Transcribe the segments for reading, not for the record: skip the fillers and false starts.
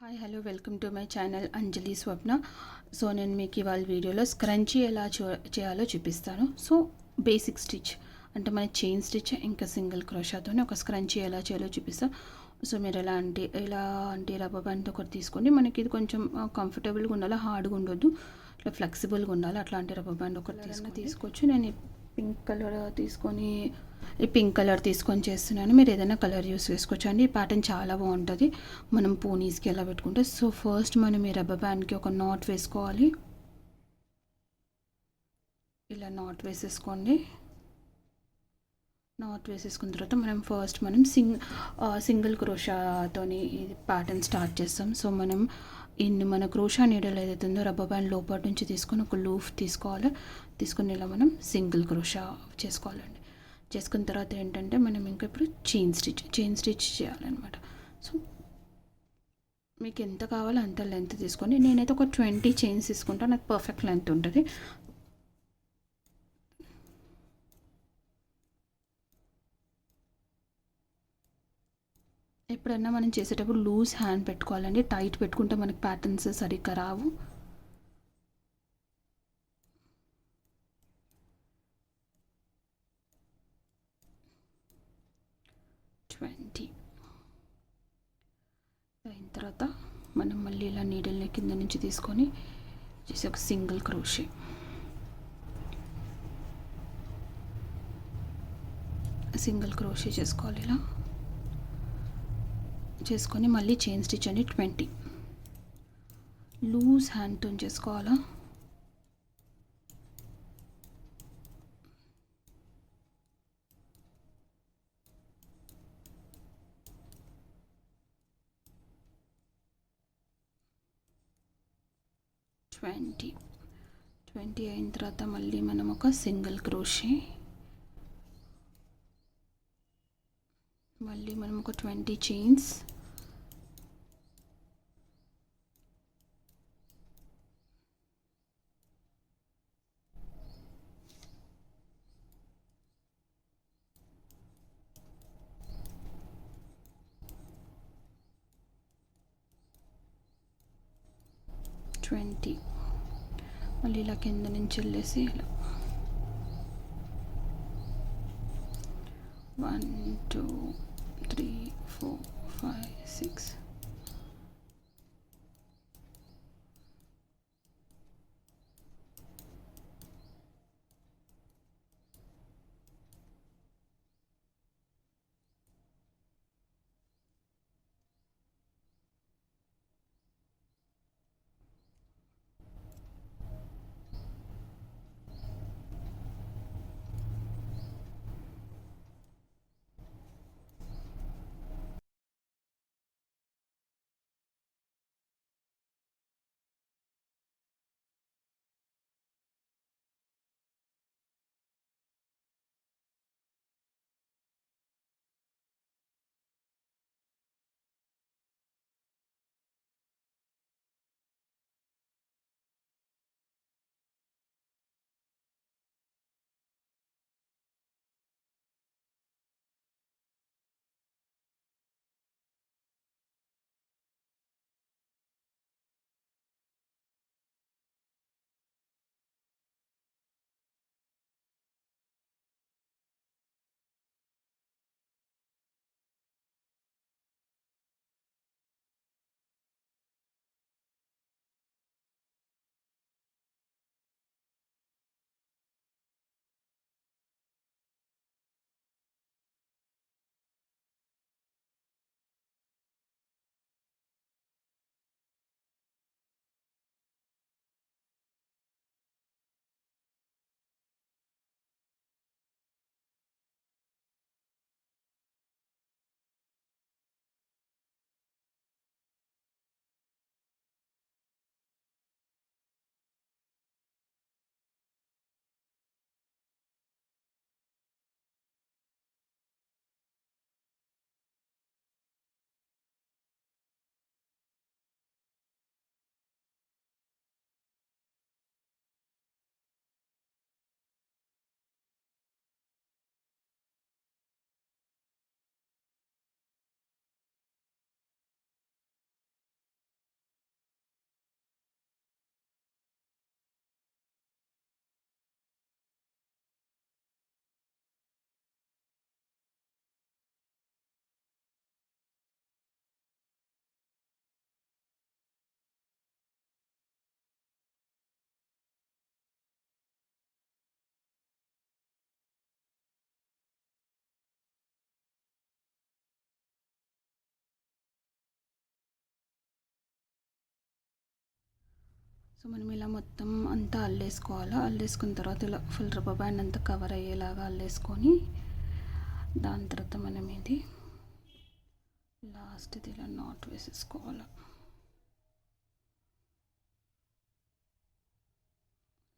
Hi hello welcome to my channel Anjali Swapna. So నేను మీకు ఇవాళ వీడియోలో స్క్రంచీ ఎలా చేయాలో చూపిస్తాను. సో బేసిక్ స్టిచ్ అంటే మన చైన్ స్టిచ్ ఇంకా సింగిల్ క్రోషాతోనే ఒక స్క్రంచీ ఎలా చేయాలో చూపిస్తాను. సో మీరు ఎలా అంటే రబ్బర్ బ్యాండ్ ఒకటి తీసుకోండి. మనకి ఇది కొంచెం కంఫర్టబుల్గా ఉండాలి, హార్డ్గా ఉండొద్దు, ఇట్లా ఫ్లెక్సిబుల్గా ఉండాలి. అట్లాంటి రబ్బర్ బ్యాండ్ ఒకటి తీసుకోవచ్చు. నేను ఈ పింక్ కలర్ తీసుకొని చేస్తున్నాను. మీరు ఏదైనా కలర్ యూస్ చేసుకోవచ్చు అండి. ఈ ప్యాటర్న్ చాలా బాగుంటుంది మనం పోనీస్కి ఎలా పెట్టుకుంటే. సో ఫస్ట్ మనం ఈ రబ్బర్ బ్యాండ్కి ఒక నాట్ వేసుకోవాలి. ఇలా నాట్ వేసేసుకోండి. నాట్ వేసేసుకున్న తర్వాత మనం సింగిల్ క్రోషాతోని ఇది ప్యాటర్న్ స్టార్ట్ చేస్తాం. సో మన క్రోషా నీడల్ ఏదైతే ఉందో రబ్బర్ బ్యాండ్ లోపల నుంచి తీసుకొని ఒక లూఫ్ తీసుకోవాలి. తీసుకుని ఇలా మనం సింగిల్ క్రోషా చేసుకోవాలండి. చేసుకున్న తర్వాత ఏంటంటే మనం ఇంకా ఇప్పుడు చైన్ స్టిచ్ చేయాలన్నమాట. సో మీకు ఎంత కావాలో అంత లెంత్ తీసుకోండి. నేనైతే ఒక 20 చైన్స్ తీసుకుంటాను, నాకు పర్ఫెక్ట్ లెంత్ ఉంటుంది. ఎప్పుడన్నా మనం చేసేటప్పుడు లూజ్ హ్యాండ్ పెట్టుకోవాలండి. టైట్ పెట్టుకుంటే మనకి ప్యాటర్న్స్ సరిగ్గా రావు. అయిన తర్వాత మనం మళ్ళీ ఇలా నీడల్ని కింద నుంచి తీసుకొని చేసి ఒక సింగిల్ క్రోషే చేసుకోవాలి. ఇలా చేసుకొని మళ్ళీ చైన్ స్టిచ్ అని 20 లూజ్ హ్యాండ్తో చేసుకోవాలా. ట్వంటీ అయిన తర్వాత మళ్ళీ మనం ఒక సింగిల్ క్రోషే, మళ్ళీ మనం ఒక 20 చైన్స్, మళ్ళీ ఇలా కింద నుంచి వెళ్ళేసి ఇలా 1 2 3 4 5 6 మనం ఇలా మొత్తం అంతా అల్లేసుకోవాలి. అల్లేసుకున్న తర్వాత ఇలా ఫుల్ రబ్బర్ బ్యాండ్ అంతా కవర్ అయ్యేలాగా అల్లేసుకొని దాని తర్వాత మనం ఇది లాస్ట్ది ఇలా నాట్ వేసేసుకోవాలి.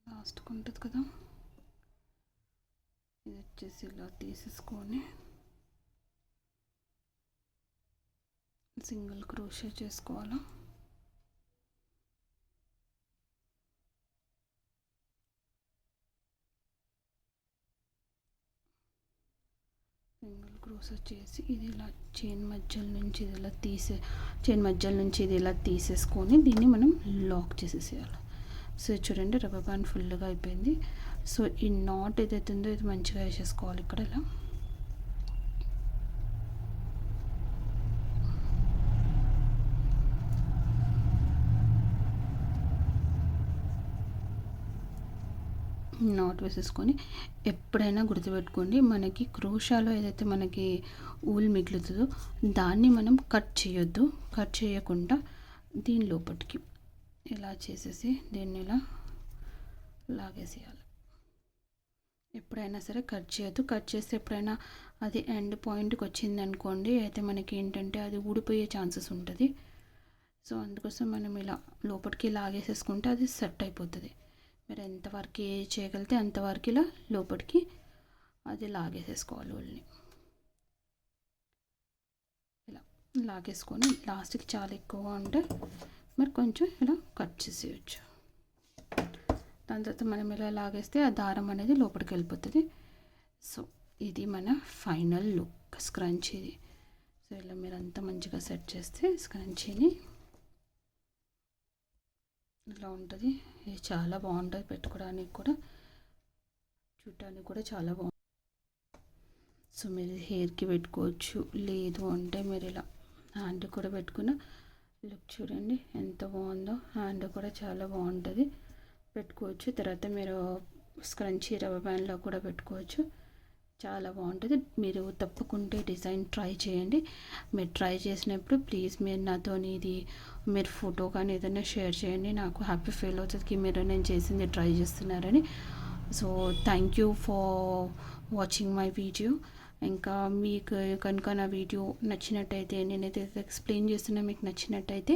లాస్ట్కి ఉంటుంది కదా, ఇది వచ్చేసి ఇలా తీసేసుకొని సింగిల్ క్రోషే చేసుకోవాలి. సింగిల్ క్రోషే చేసి ఇది ఇలా చైన్ మధ్యల నుంచి ఇది ఇలా తీసేసుకొని దీన్ని మనం లాక్ చేసేసేయాలి. సో చూడండి రబ్బర్ బ్యాండ్ ఫుల్గా అయిపోయింది. సో ఈ నాట్ ఏదైతే ఉందో ఇది మంచిగా వేసేసుకోవాలి ఇక్కడ ఇలా. నాట్ వేసేసుకొని ఎప్పుడైనా గుర్తుపెట్టుకోండి, మనకి క్రోషాలో ఏదైతే మనకి ఊల్ మిగులుతుందో దాన్ని మనం కట్ చేయొద్దు. కట్ చేయకుండా దీని లోపలికి ఇలా చేసేసి దీన్ని ఇలా లాగేసేయాలి. ఎప్పుడైనా సరే కట్ చేయొద్దు. కట్ చేస్తే ఎప్పుడైనా అది ఎండ్ పాయింట్కి వచ్చింది అనుకోండి, అయితే మనకి ఏంటంటే అది ఊడిపోయే ఛాన్సెస్ ఉంటుంది. సో అందుకోసం మనం ఇలా లోపలికి లాగేసేసుకుంటే అది సెట్ అయిపోతుంది. మీరు ఎంతవరకు చేయగలిగితే అంతవరకు ఇలా లోపలికి అది లాగేసేసుకోవాలి. ఊళ్ళని ఇలా లాగేసుకొని లాస్ట్కి చాలా ఎక్కువగా ఉంటే మరి కొంచెం ఇలా కట్ చేసేయచ్చు. దాని తర్వాత మనం ఇలా లాగేస్తే ఆ దారం అనేది లోపలికి వెళ్ళిపోతుంది. సో ఇది మన ఫైనల్ లుక్ స్క్రంచీది. సో ఇలా మీరు అంతా మంచిగా సెట్ చేస్తే స్క్రంచీని ఇలా ఉంటుంది. ఇది చాలా బాగుంటుంది, పెట్టుకోవడానికి కూడా చూడటానికి కూడా చాలా బాగుంటుంది. సో మీరు హెయిర్కి పెట్టుకోవచ్చు, లేదు అంటే మీరు ఇలా హ్యాండ్ కూడా పెట్టుకున్న లుక్ చూడండి ఎంత బాగుందో. హ్యాండ్ కూడా చాలా బాగుంటుంది, పెట్టుకోవచ్చు. తర్వాత మీరు స్క్రంచీ రబ్బర్ బ్యాండ్లో కూడా పెట్టుకోవచ్చు, చాలా బాగుంటుంది. మీరు తప్పకుండా డిజైన్ ట్రై చేయండి. మీరు ట్రై చేసినప్పుడు ప్లీజ్ మీరు నాతో ఇది మీరు ఫోటో కానీ ఏదైనా షేర్ చేయండి. నాకు హ్యాపీ ఫీల్ అవుతుంది మీరు నేను చేసింది ట్రై చేస్తున్నారని. So thank you for watching my video. ఇంకా మీకు కనుక నా వీడియో నచ్చినట్టయితే, నేనైతే ఎక్స్ప్లెయిన్ చేస్తున్నా, మీకు నచ్చినట్టయితే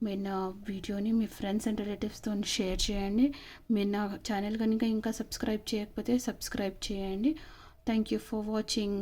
మీరు నా వీడియోని మీ ఫ్రెండ్స్ అండ్ రిలేటివ్స్తో షేర్ చేయండి. మీరు నా ఛానల్ కనుక ఇంకా సబ్స్క్రైబ్ చేయకపోతే సబ్స్క్రైబ్ చేయండి. Thank you for watching.